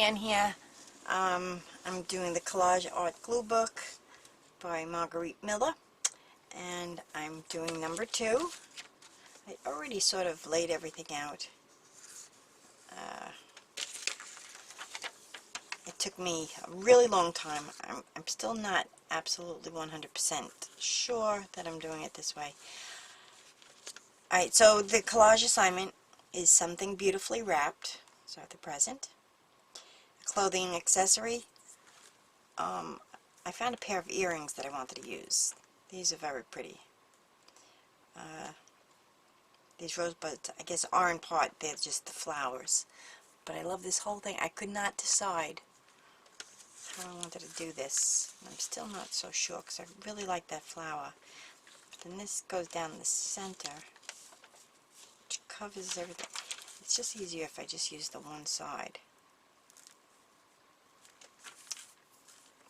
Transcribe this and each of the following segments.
again here. I'm doing the Collage Art Glue Book by Marguerite Miller, and I'm doing number 2. I already sort of laid everything out. It took me a really long time. I'm still not absolutely 100% sure that I'm doing it this way. Alright, so the collage assignment is something beautifully wrapped. So the present. A clothing accessory. I found a pair of earrings that I wanted to use. These are very pretty. These rosebuds, I guess, are in part, they're just the flowers. But I love this whole thing. I could not decide how I wanted to do this. I'm still not so sure because I really like that flower. But then this goes down the center, which covers everything. It's just easier if I just use the one side.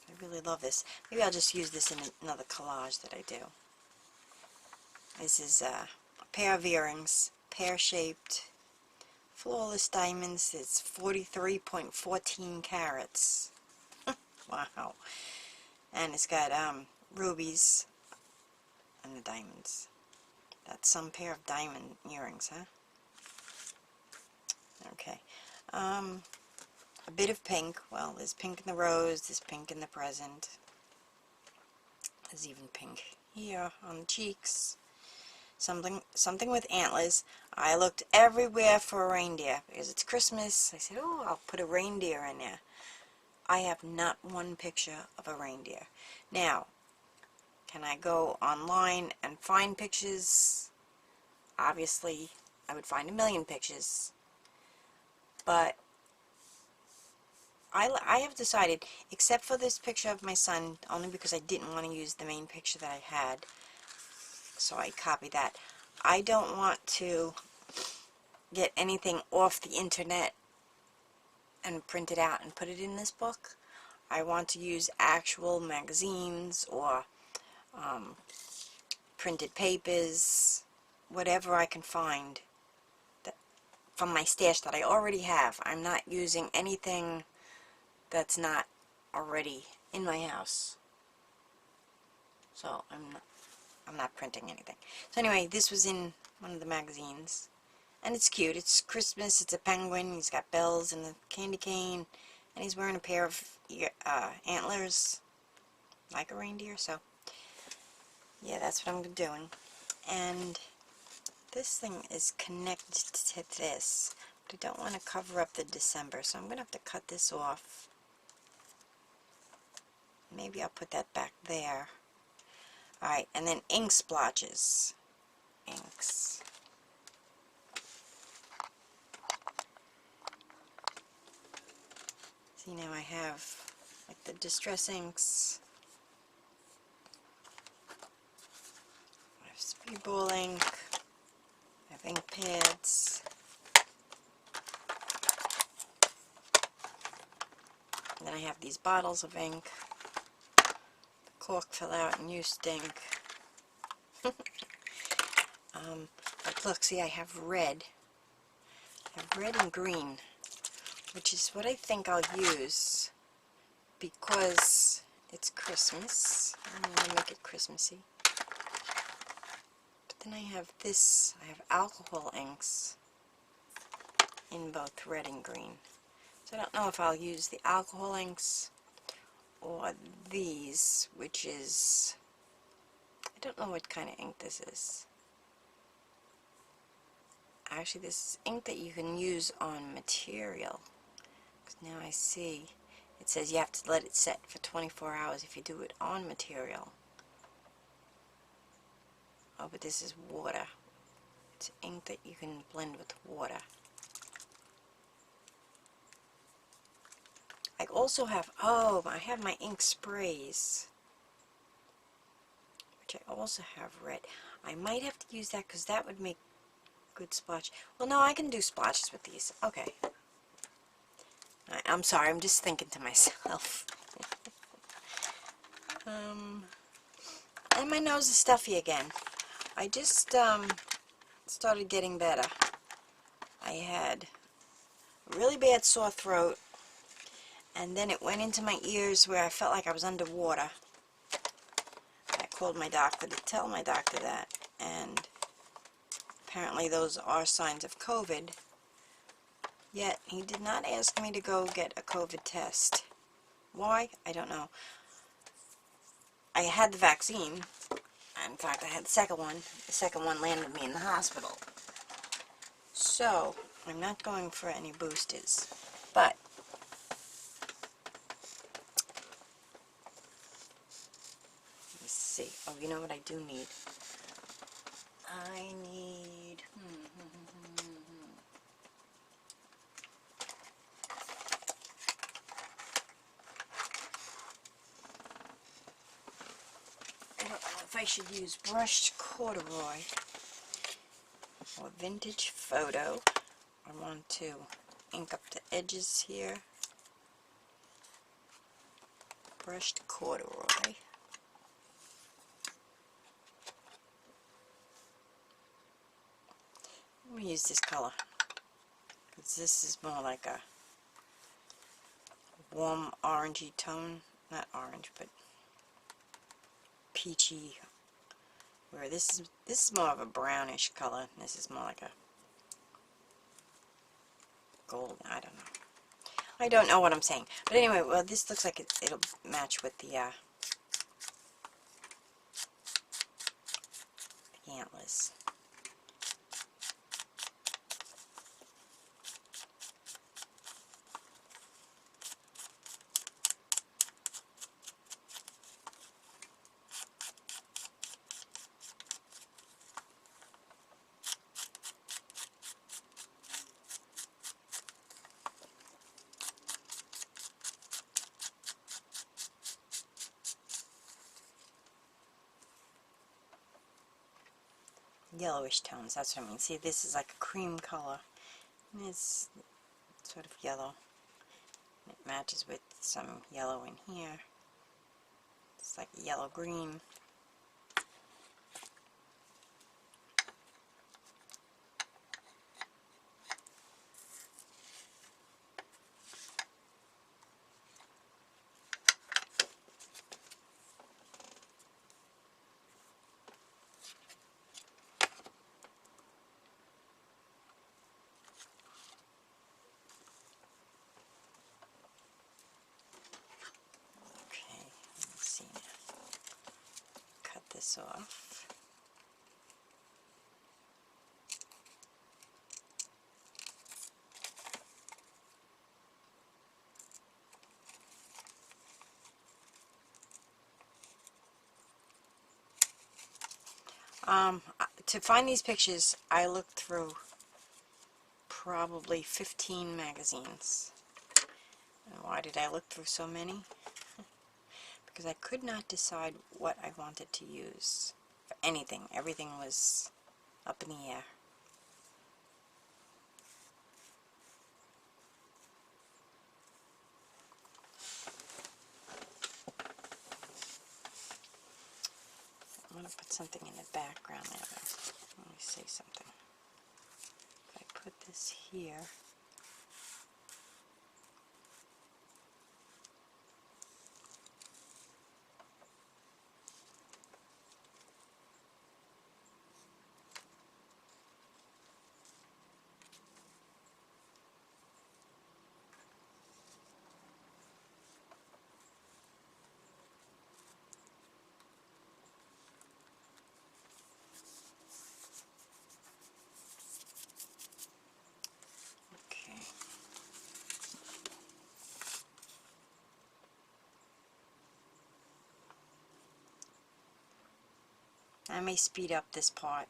I really love this. Maybe I'll just use this in another collage that I do. This is a pair of earrings, pear-shaped, flawless diamonds. It's 43.14 carats. Wow. And it's got rubies and the diamonds. That's some pair of diamond earrings, huh? Okay. A bit of pink. Well, there's pink in the rose, there's pink in the present. There's even pink here on the cheeks. Something with antlers. I looked everywhere for a reindeer because it's Christmas. I said, oh, I'll put a reindeer in there. I have not one picture of a reindeer. Now, can I go online and find pictures? Obviously, I would find a million pictures. But I have decided, except for this picture of my son, only because I didn't want to use the main picture that I had, so I copied that. I don't want to get anything off the internet and print it out and put it in this book. I want to use actual magazines or printed papers, whatever I can find from my stash that I already have. I'm not using anything that's not already in my house. So I'm not printing anything. So anyway, this was in one of the magazines. And it's cute. It's Christmas. It's a penguin. He's got bells and a candy cane. And he's wearing a pair of antlers, like a reindeer. So, yeah, that's what I'm doing. And this thing is connected to this. But I don't want to cover up the December. So I'm going to have to cut this off. Maybe I'll put that back there. Alright, and then ink splotches. Inks. See, now I have like the distress inks. I have speedball ink. I have ink pads. And then I have these bottles of ink. The cork fell out and used ink. But look, see, I have red. I have red and green, which is what I think I'll use because it's Christmas. I'm going to make it Christmassy. But then I have this, I have alcohol inks in both red and green. So I don't know if I'll use the alcohol inks or these, which is, I don't know what kind of ink this is. Actually, this is ink that you can use on material. Because now I see it says you have to let it set for 24 hours if you do it on material. Oh, but this is water. It's ink that you can blend with water. I also have, oh, I have my ink sprays, which I also have red. I might have to use that because that would make good splotch. Well, no, I can do splotches with these. Okay. I'm sorry, I'm just thinking to myself. And my nose is stuffy again. I just started getting better. I had a really bad sore throat, and then it went into my ears where I felt like I was underwater. I called my doctor to tell my doctor that, and apparently those are signs of COVID. Yet he did not ask me to go get a COVID test. Why? I don't know. I had the vaccine. In fact, I had the second one. The second one landed me in the hospital. So, I'm not going for any boosters. But, let's see. Oh, you know what I do need? I need... I don't know if I should use brushed corduroy or vintage photo. I want to ink up the edges here. Brushed corduroy. I'm going to use this color, because this is more like a warm orangey tone. Not orange, but peachy. Where this is more of a brownish color. This is more like a gold. I don't know. I don't know what I'm saying. But anyway, well, this looks like it'll match with the antlers. Yellowish tones, that's what I mean. See, this is like a cream color, and it's sort of yellow. It matches with some yellow in here. It's like yellow-green. This off. To find these pictures, I looked through probably 15 magazines. And why did I look through so many? Because I could not decide what I wanted to use for anything. Everything was up in the air. I'm going to put something in the background there. Let me say something. If I put this here, I may speed up this part,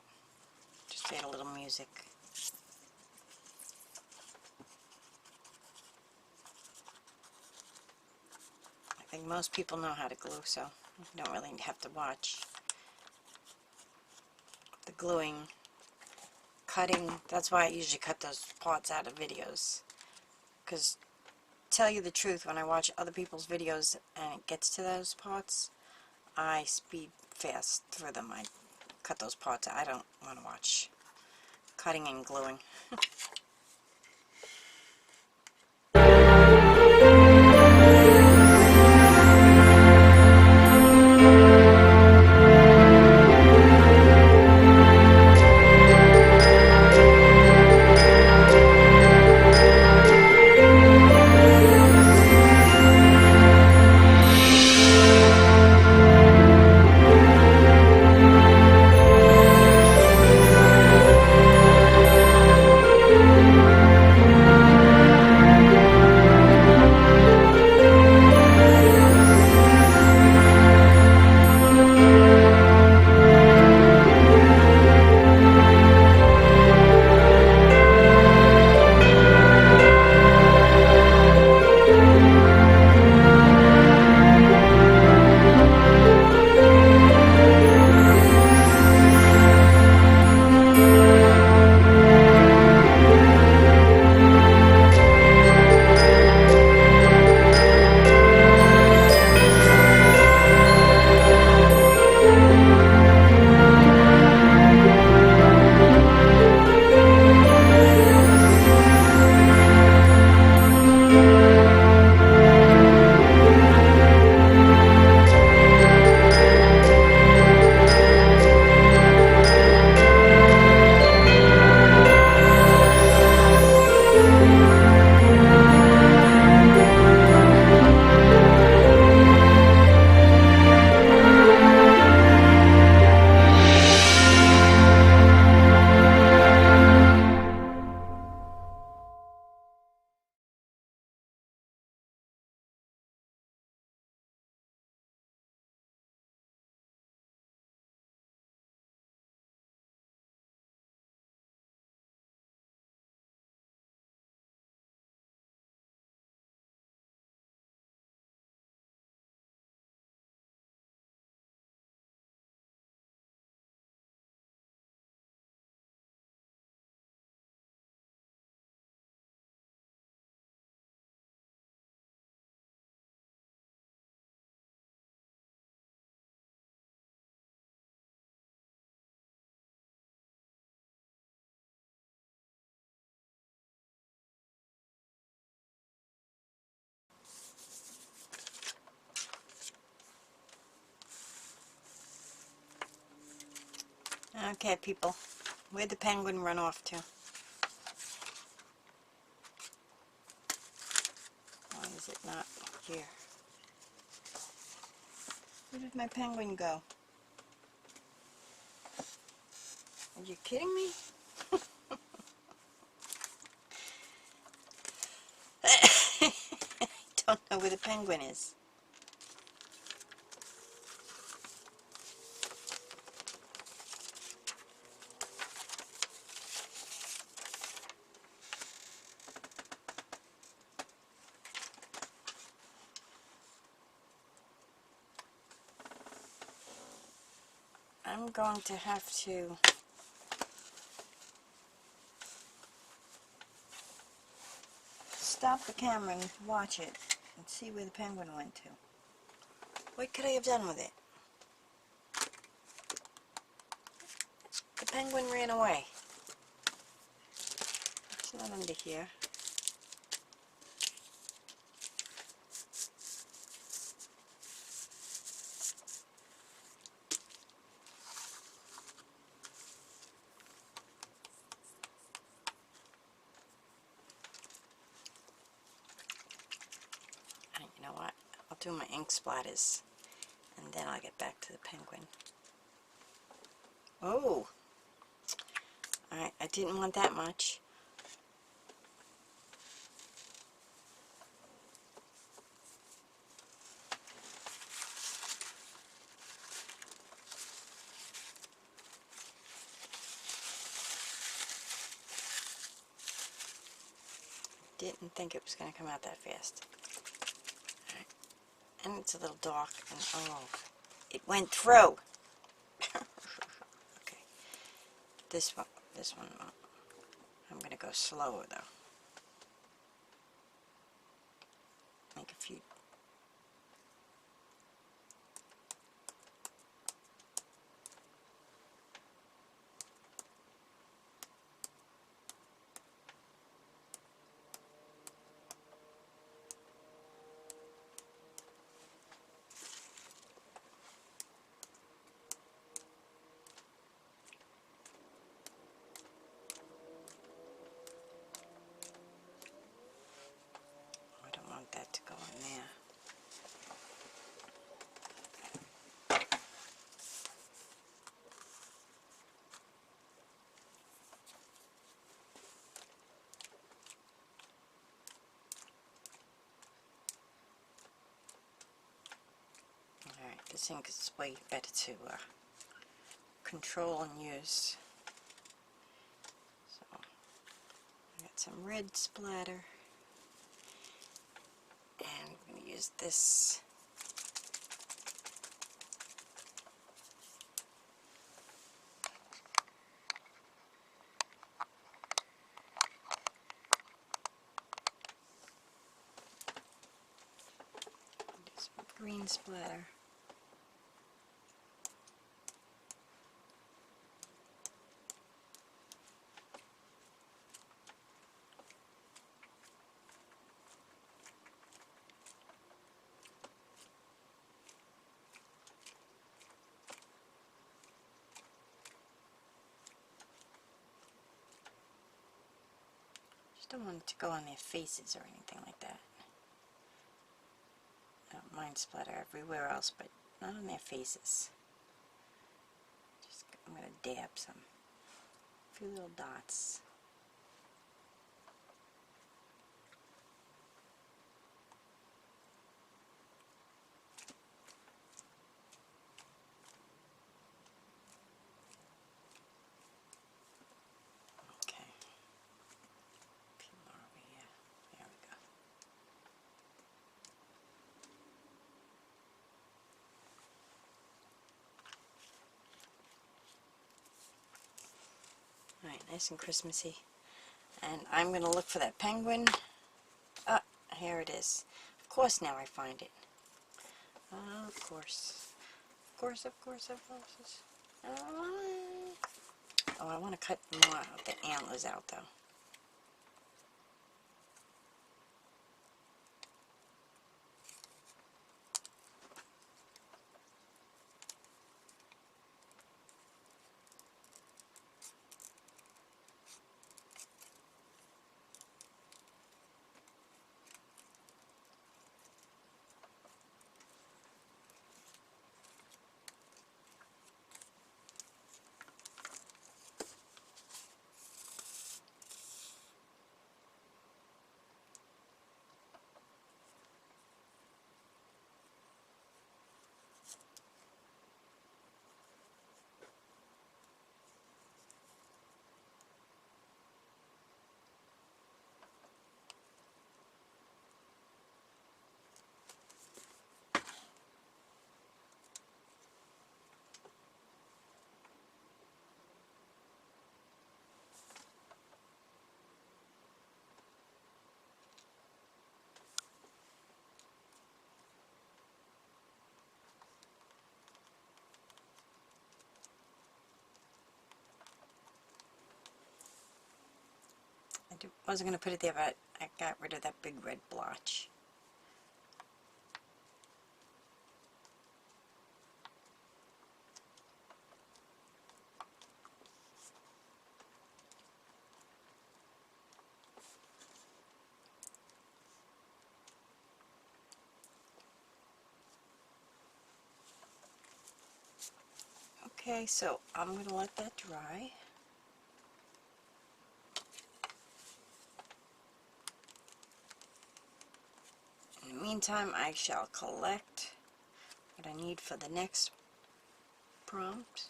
just add a little music. I think most people know how to glue, so you don't really have to watch. The gluing, cutting, that's why I usually cut those parts out of videos. Because, tell you the truth, when I watch other people's videos and it gets to those parts, I speed fast through them. I cut those parts out. I don't want to watch cutting and gluing. Okay, people, where'd the penguin run off to? Why is it not here? Where did my penguin go? Are you kidding me? I don't know where the penguin is. I'm going to have to stop the camera and watch it and see where the penguin went to. What could I have done with it? The penguin ran away. It's not under here. And you know what? I'll do my ink splatters and then I'll get back to the penguin. Oh! Alright, I didn't want that much. Didn't think it was going to come out that fast. Alright. And it's a little dark, and oh, it went through. Okay. This one, I'm going to go slower though. Make a few. I don't want that to go in there. Alright, this ink is way better to control and use. So, I got some red splatter. And I'm going to use this. Do some green splatter. Just don't want it to go on their faces or anything like that. I don't mind splatter everywhere else, but not on their faces. Just, I'm going to dab some. A few little dots. Okay. A few more over here. There we go. Alright, nice and Christmassy. And I'm going to look for that penguin. Ah, here it is. Of course now I find it. Of course. Of course, of course, of course. Oh, I want to cut more of the antlers out though. wasn't going to put it there, but I got rid of that big red blotch. Okay, so I'm going to let that dry. In the meantime, I shall collect what I need for the next prompt,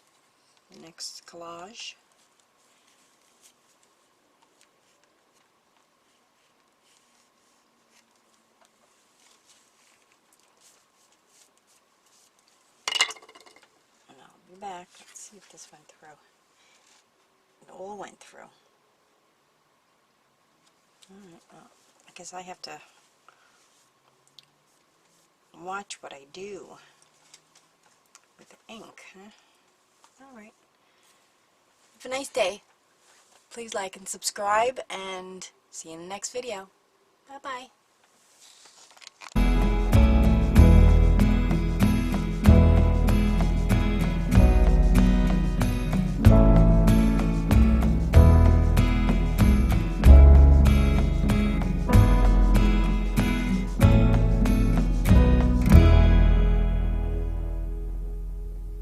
the next collage. And I'll be back. Let's see if this went through. It all went through. Alright, well, I guess I have to watch what I do with the ink, huh? Alright. Have a nice day. Please like and subscribe, and see you in the next video. Bye-bye.